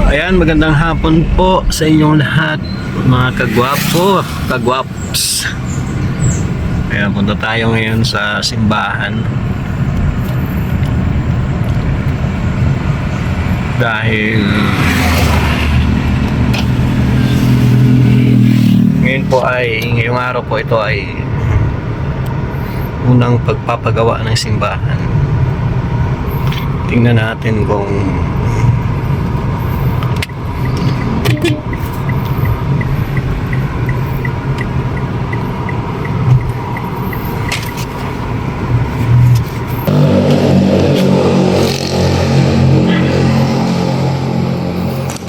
Ayan, magandang hapon po sa inyong lahat, mga kagwapo, kagwaps. Ayan, punta tayo ngayon sa simbahan. Dahil ngayong araw po ito ay unang pagpapagawa ng simbahan. Tingnan natin kung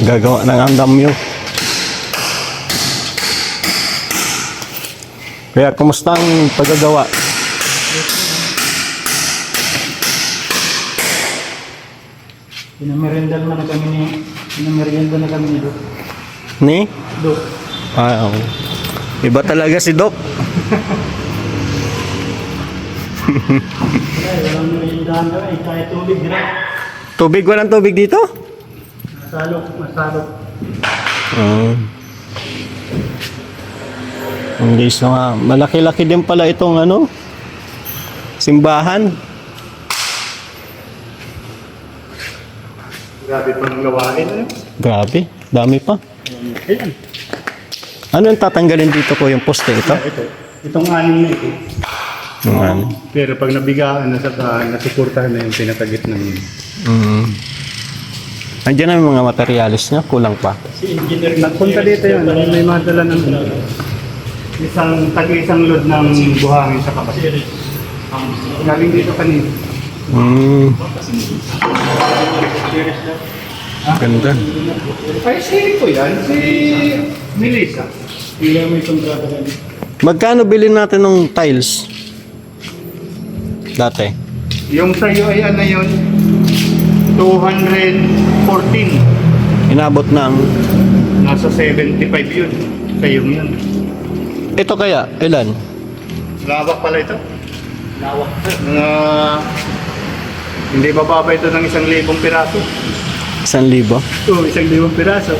gagawa ng andamyo. Kaya kumusta ang paggagawa? Pinamerienda na kami ni Dok. Ni? Dok. Ah, oo. Iba talaga si Doc. Ay, walang meriendahan kami. Kahit tubig, dira. Tubig, walang tubig dito? Masalok. Hindi nga. Malaki-laki din pala itong simbahan. Grabe pang gawain. Grabe, dami pa. Ayan. Ano yung tatanggalin dito ko, yung poste ito? Itong anim na ito. Yung ano? Pero pag nabigaan na nasuportahan na yung pinatagit ng Andiyan na yung mga materialis niya, kulang pa. si engineer. Nagpunta dito yun. May madala ng isang load ng buhangin sa kapatid. Galing dito kanina. Ganda. Ay, si ko yan. Si Melissa. Hindi may kontrata kami. Magkano bilhin natin ng tiles? Dati. Yung sa'yo ay ano yun? 214. Inabot ng... Nasa 75 yun. Sa'yo yun. Ito kaya, ilan? Lawak pala ito. Lawak. Hindi bababa ito ng 1,000 piraso. 1,000? Oo, 1,000 piraso.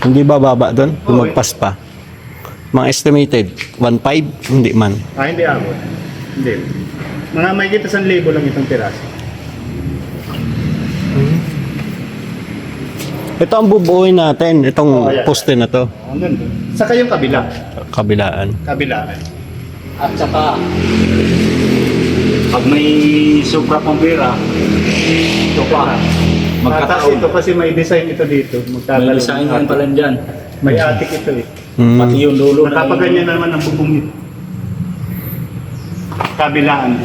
Hindi ba baba doon? Lumagpas pa. Mga estimated, 1.5? Hindi man. Hindi abot. Hindi. Mga may kita 1,000 lang itong piraso. Ito ang bubuuin natin, itong Ayan. poste na to. Ang ganda. Saka yung kabila. Kabilaan. Kabilaan. At saka, pag may sobra pang pera, ito pa, Tapos magkataon. ito kasi may design ito dito. May design yan pala dyan. May attic ito eh. Pati yung dulo na Nakapaganyan naman ang bubong ito. Kabilaan.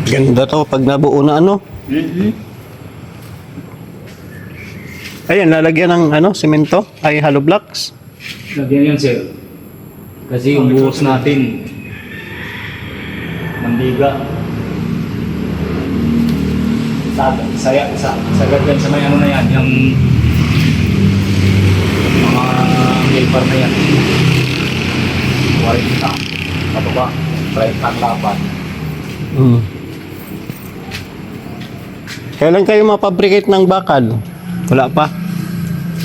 Ganda to pag nabuo na Ayan, lalagyan ng semento, ay hollow blocks. Lagyan yan, sir. Kasi yung buhos natin, mandiga. Sagad yan sa may ano na yan, yung mga paper na yan. 40. Kapaba, 30 ang laban. Kailan kayo mapabricate ng bakal? Wala pa.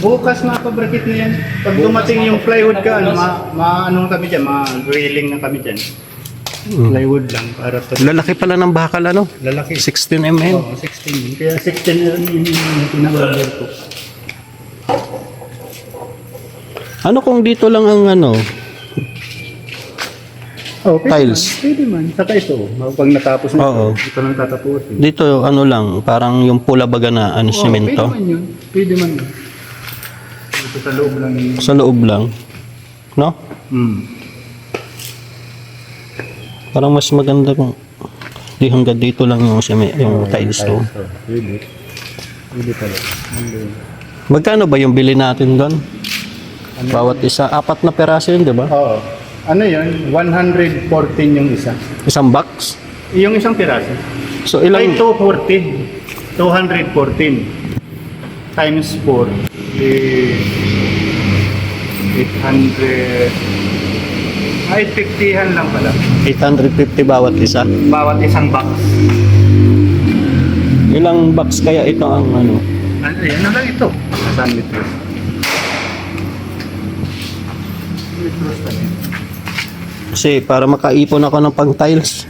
Bukas mapabrikit na yan. Pag dumating yung plywood ka, ma-ano kami dyan, ma-grilling na kami dyan. Plywood lang para sa Lalaki pala ng bakal lalaki. 16 mm. Oo, 16. Kaya 16 na rin yung pinag-order ko. Ano kung dito lang ang Oh, tiles? Pwede man. Saka ito, pag natapos na Oo. ito lang tatapusin. Dito lang, parang yung pula baga na semento. Pwede man yun. Pwede man yun. Ito sa loob lang yun. Sa loob lang. No? Parang mas maganda kung di hanggang dito lang yung tiles to. Pwede. Pwede pala. Magkano ba yung bili natin doon? Bawat isa, 4 na peraso yun, di ba? Oo. Ano yun? 114 yung isa. Isang box? Yung isang piraso. So Ay, ilang 214. 214 times 4 800 Ay, 50 lang pala. 850 bawat isa. Bawat isang box. Ilang box kaya ito ang ano? Ano lang ito? Saan ito? Kasi para makaipon ako ng pang tiles.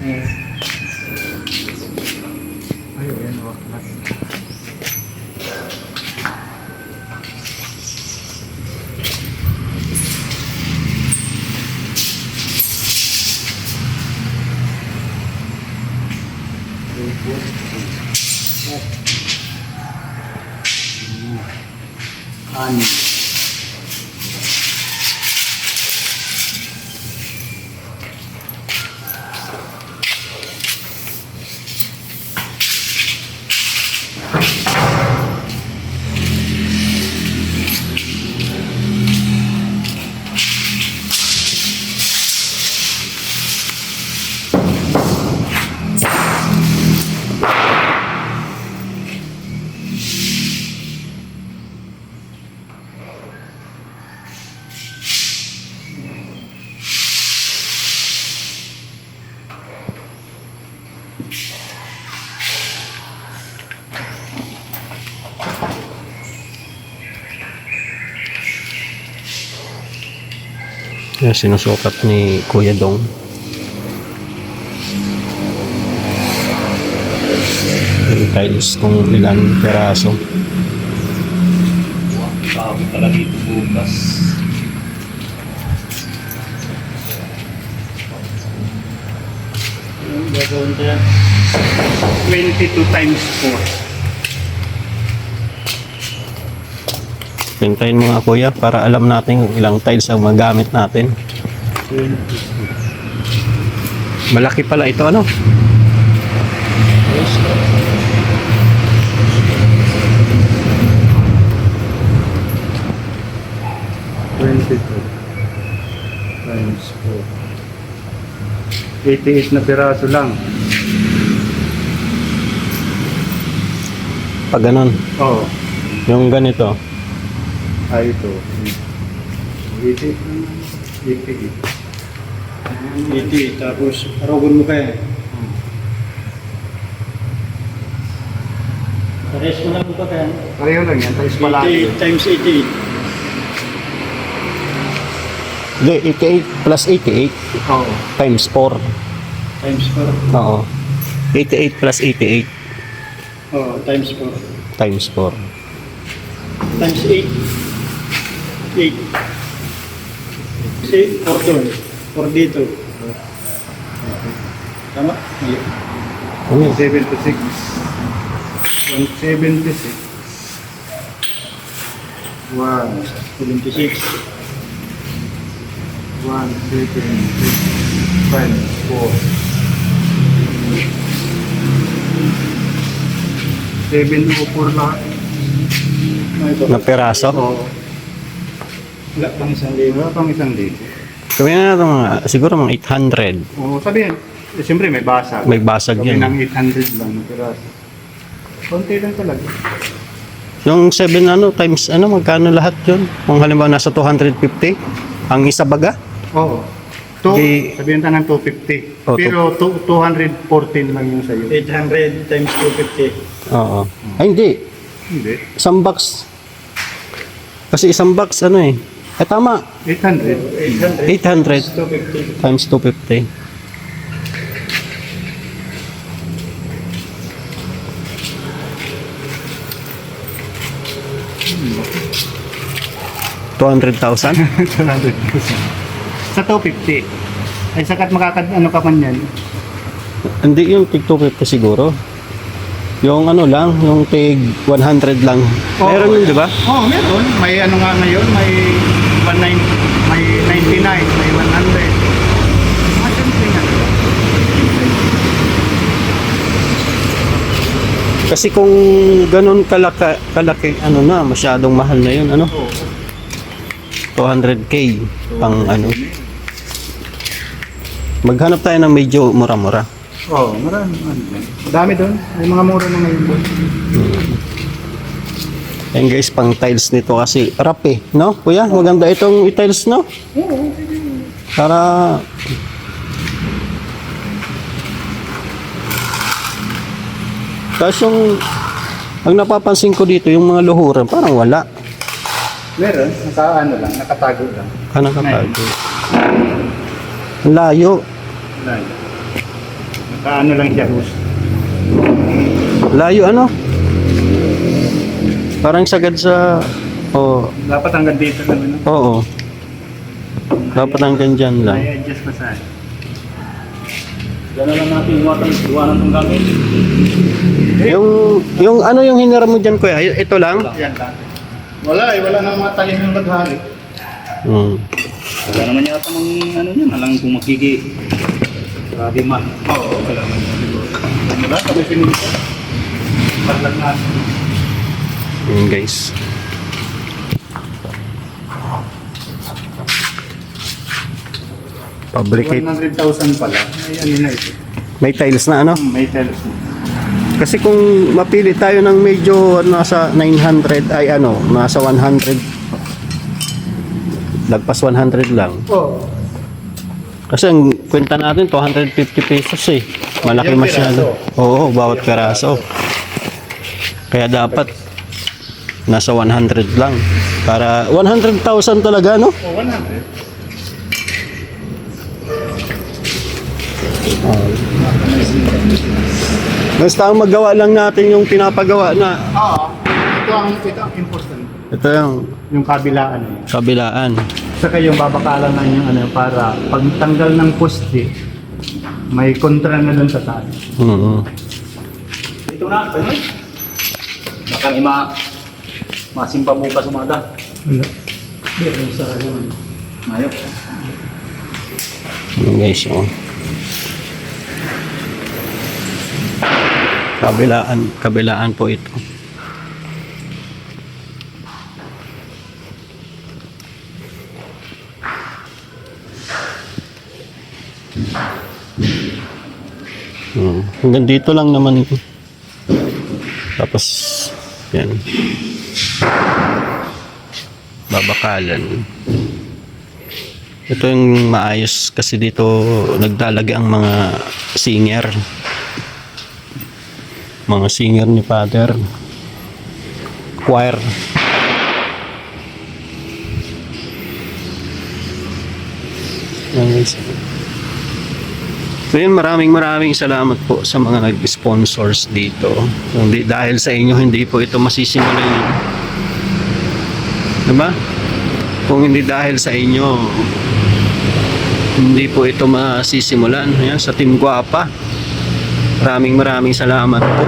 Ano? Yan, sinusukat ni Kuya Dong. Yung tiles kung ilan peraso. Bago talaga ito bukas. Yung gagawin tayo. 22 times 4. Pintayin mo nga Kuya para alam natin kung ilang tiles ang magamit natin. Malaki pala ito ano? Times 4. 88 na piraso lang. Pag ganun. Oo. Yung ganito. Ay, ito. 88. 80, tapos arogon mo kaya. Pares mo lang ito kaya. Pareho lang yan. Times palagi. 80 times 88. Hindi, 88 plus 88 Oo. times 4. Times 4. Oo. 88 plus 88 Oh, times 4. times 4. Times 8. 8. Kasi 4 doon. 4 dito. Tama? Hindi. Ano? 76. 176. 76. 176 times 4. 704 lahat. Ano ito? Na peraso? Oo. Wala pang isang libo. Wala pang 1,000. Gawin na natin mga, siguro mga 800. Oo, sabihin. Eh, siyempre may basag. May basag Sabi yan. ng 800 lang na piraso. Konti lang talaga. Yung 7 ano, times ano, magkano lahat yun? Kung halimbawa nasa 250, ang isa baga? Oo. Di- Sabihin tayo ng 250. Oh, Pero 214 lang yung sa'yo. 800 times 250. Oo. Ay hindi, Hindi. isang box. Kasi isang box ano eh. Eh tama, 800. 800 250. times 250. $200,000? 200. Sa 250. Ay sakat ano ka man yan. Hindi yung tig 250 siguro. Yung ano lang, yung tig 100 lang. Meron yun, di ba? Oo, meron. May ano nga ngayon, may 19, may 99, may 100. Siyempre nga. Kasi kung ganun kalaki, ano na, masyadong mahal na yun, ano? 200K pang ano. Maghanap tayo ng medyo mura-mura. Oo, marami. Dami doon. May mga mura na ngayon doon. Ayan guys, pang tiles nito kasi rap eh, no? Kuya, maganda itong i-tiles, no? Para tapos yung ang napapansin ko dito yung mga luhuran parang wala. Meron, naka-ano lang, nakatago lang. Ano ka pa? Ang layo. Naka-ano lang siya. Layo ano? Parang sagad sa oh, Dapat hanggang dito lang, ano? oo. Dapat hanggang dyan lang. May adjust pa saan. Diyan na lang natin iwanan itong gamit. Yung ano yung hinira mo dyan kuya? Ito lang? Yan lang. Wala wala nang matalim yung naghari. Hmm. Wala naman yata ng ano niya, alang kung makiki. Grabe man. Oo, wala man siguro. Wala, kami pinito. Paglag natin. Yun guys. Fabricate. 100,000 pala. Ay, ano na ito. May tiles na ano? May telos mo. Kasi kung mapili tayo ng medyo nasa 900 ay ano, nasa 100 lagpas 100 lang. Oo. Kasi ang kwenta natin 250 pesos eh. Malaki Yung masyado. Oo, bawat peraso. Kaya dapat nasa 100 lang. Para 100,000 talaga no? Oh, 100. Basta ang magawa lang natin yung pinapagawa na Oo. Ito ang important. ito yung Yung kabilaan na yun. kabilaan. Saka yung babakalan na yung ano para pag tanggal ng poste, may kontra na dun sa taas. Ito na, ano? Baka masimpa bukas umaga. Wala. Ayok. Yun guys, oh. Kabilaan po ito. Hanggang dito lang naman. Tapos, yan. Babakalan. Ito yung maayos kasi dito nagdalaga ang mga singer. Mga singer ni Father. Choir. Yan guys. So yun, maraming salamat po sa mga nag-sponsors dito. Hindi, dahil sa inyo, hindi po ito masisimulan yun. Diba? Kung hindi dahil sa inyo, hindi po ito masisimulan. Ayan, sa Team Guapa. Maraming salamat po.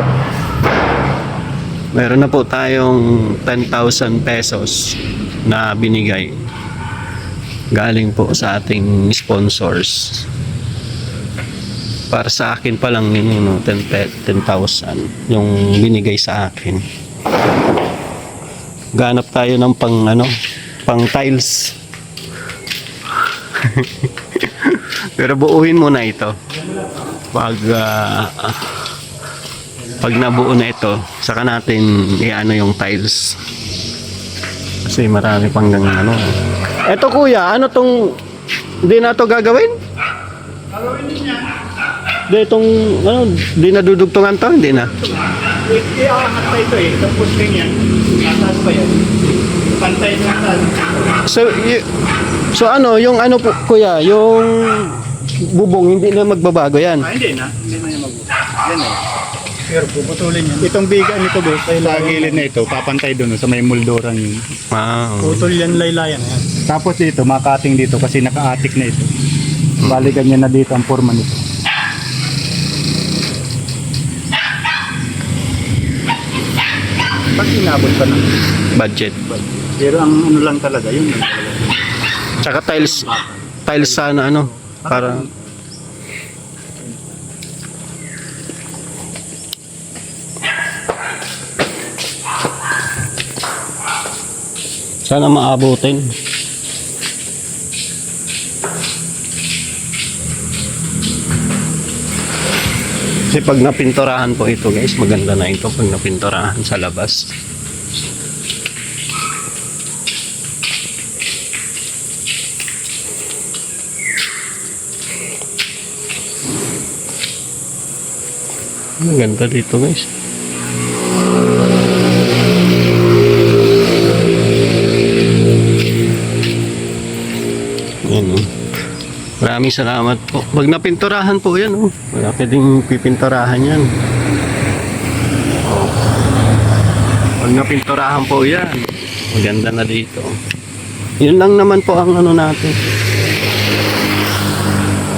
Meron na po tayong 10,000 pesos na binigay. Galing po sa ating sponsors. Para sa akin pa lang yun, 10,000 yung binigay sa akin. Ganap tayo ng pang tiles. Pero buuhin mo na ito. Pag nabuo na ito, saka natin i-ano yung tiles. Kasi marami pang ano. Eto kuya, ano tong hindi na to gagawin? Gagawin din niya. Hindi itong ano, hindi na dudugtungan to, hindi na. Iaangat pa ito eh. Itong posting yan. Nataas pa yan. Pantay na taas. So ano, yung ano po, kuya, yung bubong hindi na magbabago yan. Hindi na. Hindi na yung magbukas. Yan eh. Pero puputulin yan. Itong biga nito boss, sa gilid na ito, papantay doon sa may muldoran yun. Wow. Putol yan, laylayan. Yan. Tapos dito, makating dito kasi naka-attic na ito. Balikan niya na dito ang forma nito. Pag inabot pa ng Budget. pero ang ano lang talaga, yun lang talaga. Tsaka tiles sana ano, para sana maabutin. Kasi pag napinturahan po ito guys, maganda na ito pag napinturahan sa labas. Ang ganda dito guys. Yan oh. Maraming salamat po. Pag napinturahan po yan oh. Wala pwedeng pipinturahan yan. Oh. Pag napinturahan po yan. Maganda na dito. Yun lang naman po ang ano natin.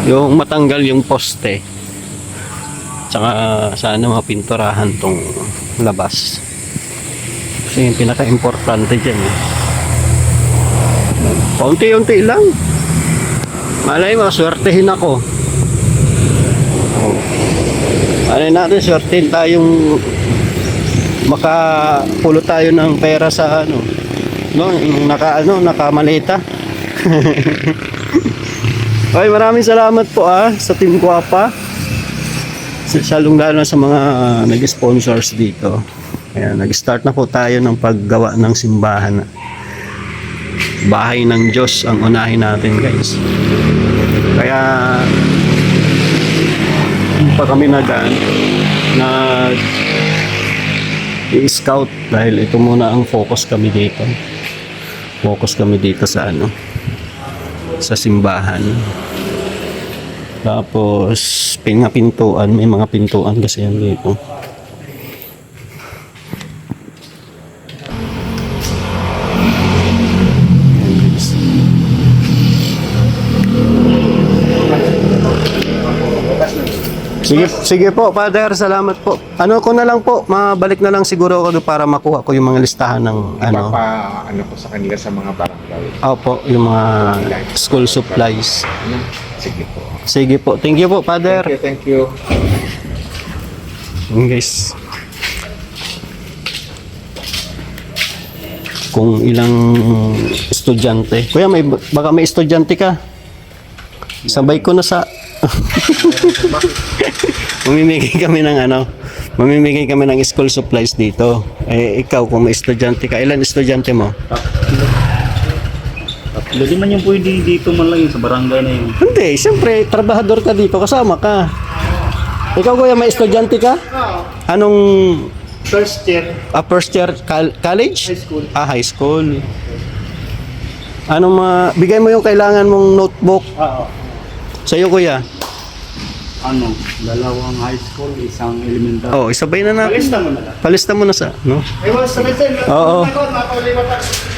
Yung matanggal yung poste. Tsaka sana mapinturahan tong labas. Kasi yung pinaka-importante dyan eh. Paunti-unti lang. Malay mo, swertehin ako. Malay natin, swertehin tayong makapulo tayo ng pera sa ano. No, nakamaleta. Okay, maraming salamat po sa Team Guapa. Lalo sa mga nag-sponsors dito. Ayan, nag-start na po tayo ng paggawa ng simbahan. Bahay ng Diyos ang unahin natin guys. Kaya pa kami i-scout dahil ito muna ang focus kami dito. Focus kami dito sa ano, sa simbahan. Tapos pintuan, may mga pintuan kasi yan dito. Sige po, Father, salamat po. Ano ko na lang po, mabalik na lang siguro ako para makuha ko yung mga listahan ng ano. Ano po sa kanila sa mga barangay. Opo, yung mga school supplies. Sige po. Sige po. Thank you po, Father. Thank you. Yun, guys. Kung ilang estudyante. Kuya, baka may estudyante ka. Sabay ko na sa mamimigay kami ng school supplies dito. Ikaw kung may estudyante ka, ilan estudyante mo? Hindi man yung pwede dito man lang yun sa barangay na yun. Hindi, siyempre trabahador ka dito, kasama ka. Ikaw kuya, may estudyante ka? Anong First year, first year college? high school. High school. Anong bigay mo yung kailangan mong notebook sa'yo kuya? Dalawang high school, isang elementary. Oh, isabay na natin. Palista mo na lang. Palista mo na sa, no? Iwas sa mesin. Oo.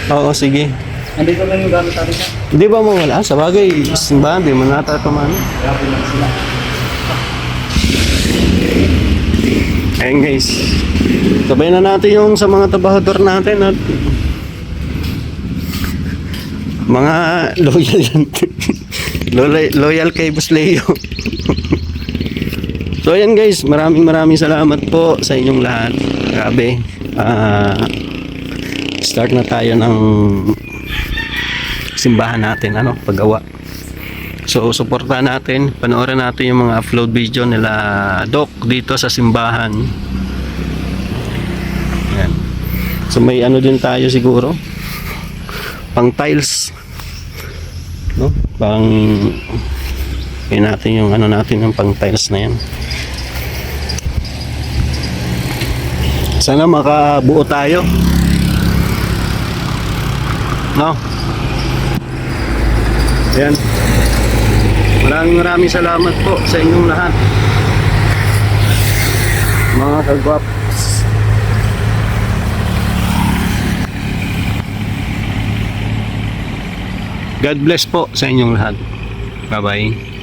Oo, sige. Andito lang yung gamit natin. Di ba mo wala? Sa bagay, simbahan, di mo natatamaan. Ayan guys. Sabay na natin yung sa mga trabahador natin at mga loyal yan. Loyal kay Boss Leo. So ayan guys, maraming salamat po sa inyong lahat. Grabe. Start na tayo ng simbahan natin, paggawa. So suportahan natin, panoorin natin yung mga upload video nila Doc dito sa simbahan. Ayan. So may din tayo siguro. Pang tiles. No? Yun natin yung natin yung pang tiles na yan. Sana makabuo tayo. No? Ayan. Maraming salamat po sa inyong lahat. Mga kagwaps. God bless po sa inyong lahat. Bye-bye.